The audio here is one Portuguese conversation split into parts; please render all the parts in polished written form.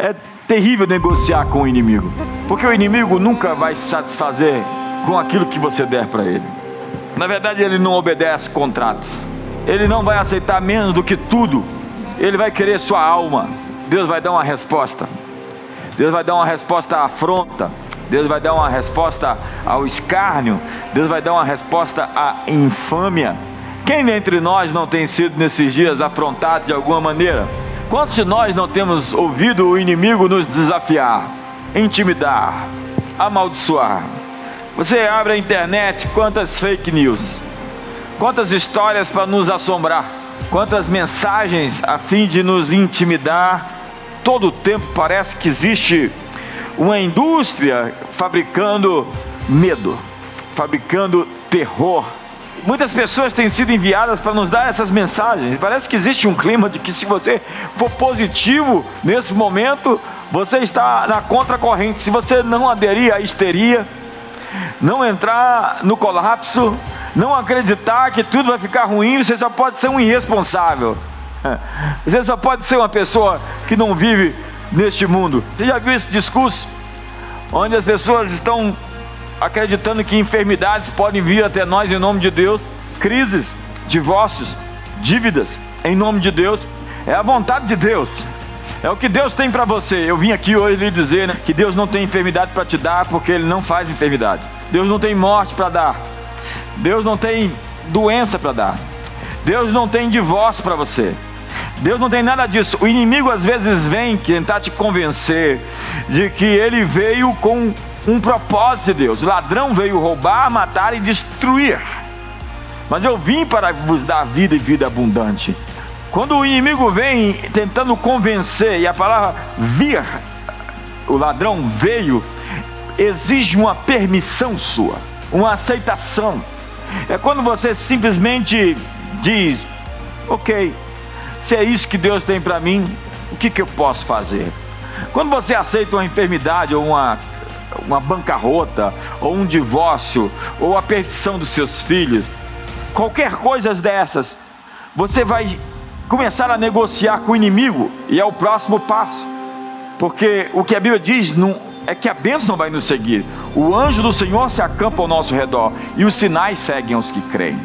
É terrível negociar com o inimigo, porque o inimigo nunca vai se satisfazer com aquilo que você der para ele. Na verdade, ele não obedece contratos, ele não vai aceitar menos do que tudo, ele vai querer sua alma. Deus vai dar uma resposta, Deus vai dar uma resposta à afronta, Deus vai dar uma resposta ao escárnio, Deus vai dar uma resposta à infâmia. Quem dentre nós não tem sido nesses dias afrontado de alguma maneira? Quantos de nós não temos ouvido o inimigo nos desafiar, intimidar, amaldiçoar? Você abre a internet, quantas fake news, quantas histórias para nos assombrar, quantas mensagens a fim de nos intimidar. Todo o tempo parece que existe uma indústria fabricando medo, fabricando terror. Muitas pessoas têm sido enviadas para nos dar essas mensagens. Parece que existe um clima de que se você for positivo nesse momento, você está na contracorrente. Se você não aderir à histeria, não entrar no colapso, não acreditar que tudo vai ficar ruim, você só pode ser um irresponsável. Você só pode ser uma pessoa que não vive neste mundo. Você já viu esse discurso? Onde as pessoas estão acreditando que enfermidades podem vir até nós em nome de Deus, crises, divórcios, dívidas, em nome de Deus. É a vontade de Deus, é o que Deus tem para você. Eu vim aqui hoje lhe dizer, que Deus não tem enfermidade para te dar, porque Ele não faz enfermidade. Deus não tem morte para dar, Deus não tem doença para dar, Deus não tem divórcio para você, Deus não tem nada disso. O inimigo às vezes vem tentar te convencer de que ele veio com um propósito de Deus. O ladrão veio roubar, matar e destruir, mas eu vim para vos dar vida e vida abundante. Quando o inimigo vem tentando convencer, e a palavra vir, o ladrão veio, exige uma permissão sua, uma aceitação. É quando você simplesmente diz: ok, se é isso que Deus tem para mim, o que eu posso fazer? Quando você aceita uma enfermidade, ou uma bancarrota, ou um divórcio, ou a perdição dos seus filhos, qualquer coisa dessas, você vai começar a negociar com o inimigo, e é o próximo passo, porque o que a Bíblia diz é que a bênção vai nos seguir. O anjo do Senhor se acampa ao nosso redor, e os sinais seguem aos que creem.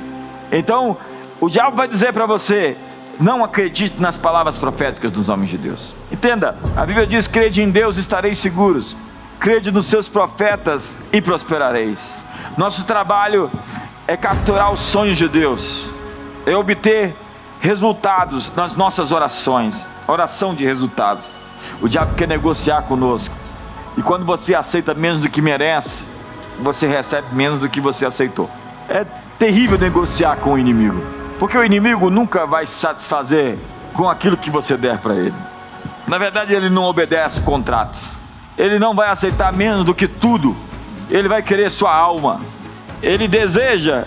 Então o diabo vai dizer para você: não acredite nas palavras proféticas dos homens de Deus. Entenda, a Bíblia diz: crede em Deus, estareis seguros, crede nos seus profetas e prosperareis. Nosso trabalho é capturar os sonhos de Deus, é obter resultados nas nossas orações, oração de resultados. O diabo quer negociar conosco, e quando você aceita menos do que merece, você recebe menos do que você aceitou. É terrível negociar com o inimigo, porque o inimigo nunca vai se satisfazer com aquilo que você der para ele. Na verdade, ele não obedece contratos, ele não vai aceitar menos do que tudo, ele vai querer sua alma. Ele deseja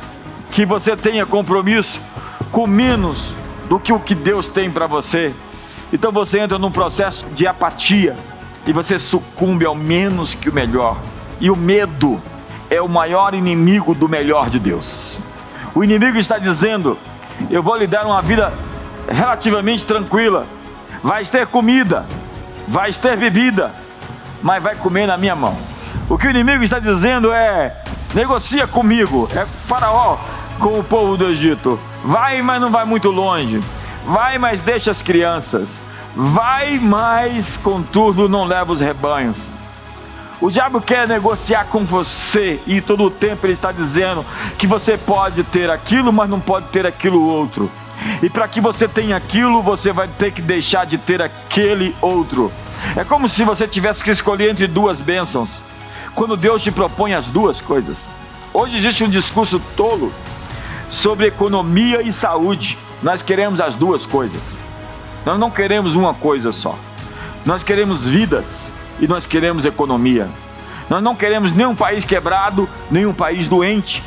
que você tenha compromisso com menos do que o que Deus tem para você. Então você entra num processo de apatia, e você sucumbe ao menos que o melhor. E o medo é o maior inimigo do melhor de Deus. O inimigo está dizendo: eu vou lhe dar uma vida relativamente tranquila, vai ter comida, vai ter bebida, mas vai comer na minha mão. O que o inimigo está dizendo é: negocia comigo. É Faraó com o povo do Egito: vai, mas não vai muito longe, vai, mas deixa as crianças, vai, mas contudo não leva os rebanhos. O diabo quer negociar com você, e todo o tempo ele está dizendo que você pode ter aquilo, mas não pode ter aquilo outro, e para que você tenha aquilo, você vai ter que deixar de ter aquele outro. É como se você tivesse que escolher entre duas bênçãos, quando Deus te propõe as duas coisas. Hoje existe um discurso tolo sobre economia e saúde. Nós queremos as duas coisas, nós não queremos uma coisa só. Nós queremos vidas e nós queremos economia. Nós não queremos nem um país quebrado, nem um país doente.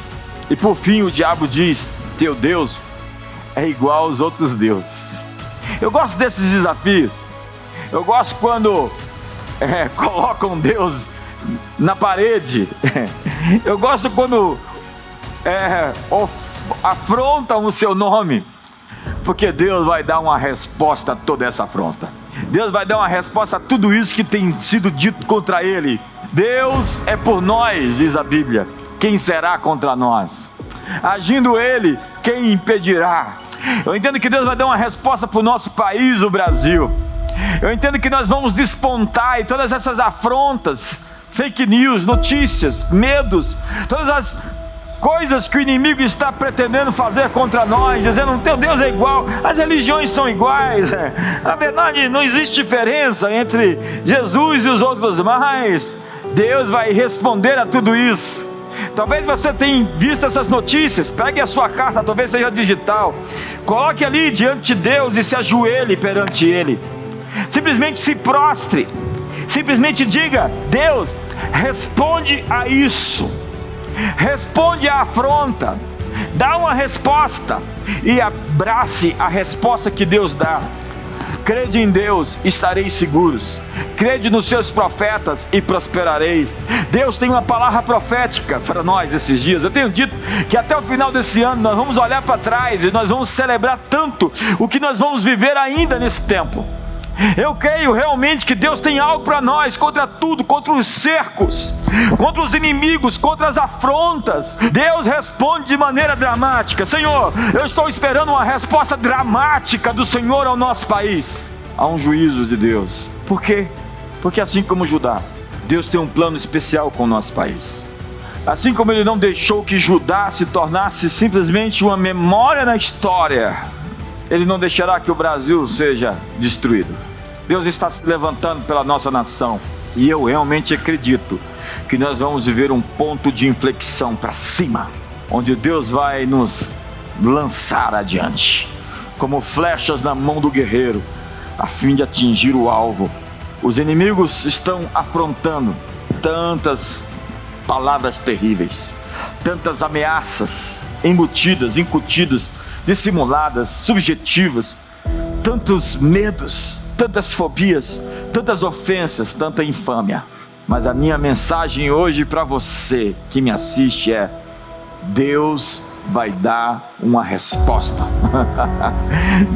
E por fim o diabo diz: teu Deus é igual aos outros deuses. Eu gosto desses desafios. Eu gosto quando colocam Deus na parede. Eu gosto quando afrontam o seu nome, porque Deus vai dar uma resposta a toda essa afronta. Deus vai dar uma resposta a tudo isso que tem sido dito contra ele. Deus é por nós, diz a Bíblia. Quem será contra nós? Agindo ele, quem impedirá? Eu entendo que Deus vai dar uma resposta para o nosso país, o Brasil. Eu entendo que nós vamos despontar e todas essas afrontas, fake news, notícias, medos, todas as coisas que o inimigo está pretendendo fazer contra nós, dizendo que teu Deus é igual, as religiões são iguais. Na verdade, não existe diferença entre Jesus e os outros, mas Deus vai responder a tudo isso. Talvez você tenha visto essas notícias. Pegue a sua carta, talvez seja digital, coloque ali diante de Deus e se ajoelhe perante Ele. Simplesmente se prostre, simplesmente diga: Deus, responde a isso, responde à afronta, dá uma resposta e abrace a resposta que Deus dá. Crede em Deus, estareis seguros. Crede nos seus profetas e prosperareis. Deus tem uma palavra profética para nós esses dias. Eu tenho dito que até o final desse ano nós vamos olhar para trás e nós vamos celebrar tanto o que nós vamos viver ainda nesse tempo. Eu creio realmente que Deus tem algo para nós, contra tudo, contra os cercos, contra os inimigos, contra as afrontas. Deus responde de maneira dramática. Senhor, eu estou esperando uma resposta dramática do Senhor ao nosso país. Há um juízo de Deus. Por quê? Porque assim como Judá, Deus tem um plano especial com o nosso país. Assim como Ele não deixou que Judá se tornasse simplesmente uma memória na história, Ele não deixará que o Brasil seja destruído. Deus está se levantando pela nossa nação, e eu realmente acredito que nós vamos viver um ponto de inflexão para cima, onde Deus vai nos lançar adiante, como flechas na mão do guerreiro, a fim de atingir o alvo. Os inimigos estão afrontando tantas palavras terríveis, tantas ameaças embutidas, incutidas, dissimuladas, subjetivas, tantos medos, tantas fobias, tantas ofensas, tanta infâmia. Mas a minha mensagem hoje para você que me assiste é: Deus vai dar uma resposta.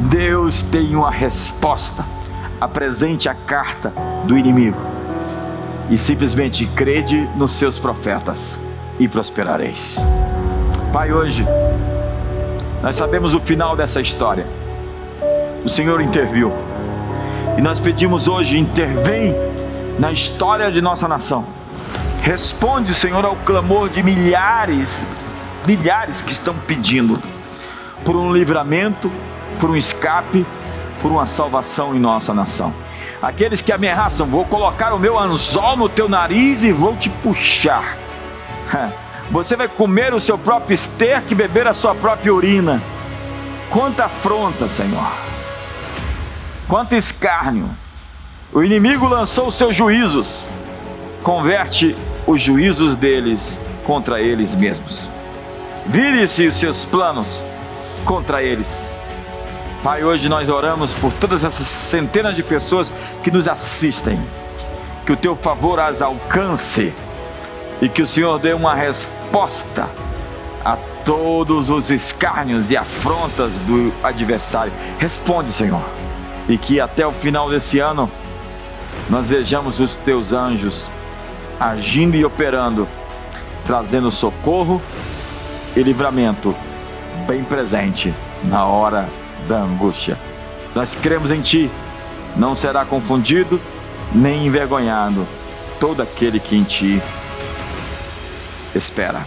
Deus tem uma resposta. Apresente a carta do inimigo e simplesmente crede nos seus profetas e prosperareis. Pai, hoje nós sabemos o final dessa história. O Senhor interviu. E nós pedimos hoje: intervém na história de nossa nação. Responde, Senhor, ao clamor de milhares que estão pedindo por um livramento, por um escape, por uma salvação em nossa nação. Aqueles que ameaçam: vou colocar o meu anzol no teu nariz e vou te puxar. Você vai comer o seu próprio esterco e beber a sua própria urina. Quanta afronta, Senhor! Quanto escárnio! O inimigo lançou os seus juízos. Converte os juízos deles contra eles mesmos. Vire-se os seus planos contra eles. Pai, hoje nós oramos por todas essas centenas de pessoas que nos assistem. Que o teu favor as alcance e que o Senhor dê uma resposta a todos os escárnios e afrontas do adversário. Responde, Senhor, e que até o final desse ano nós vejamos os teus anjos agindo e operando, trazendo socorro e livramento bem presente na hora da angústia. Nós cremos em Ti. Não será confundido nem envergonhado todo aquele que em Ti espera.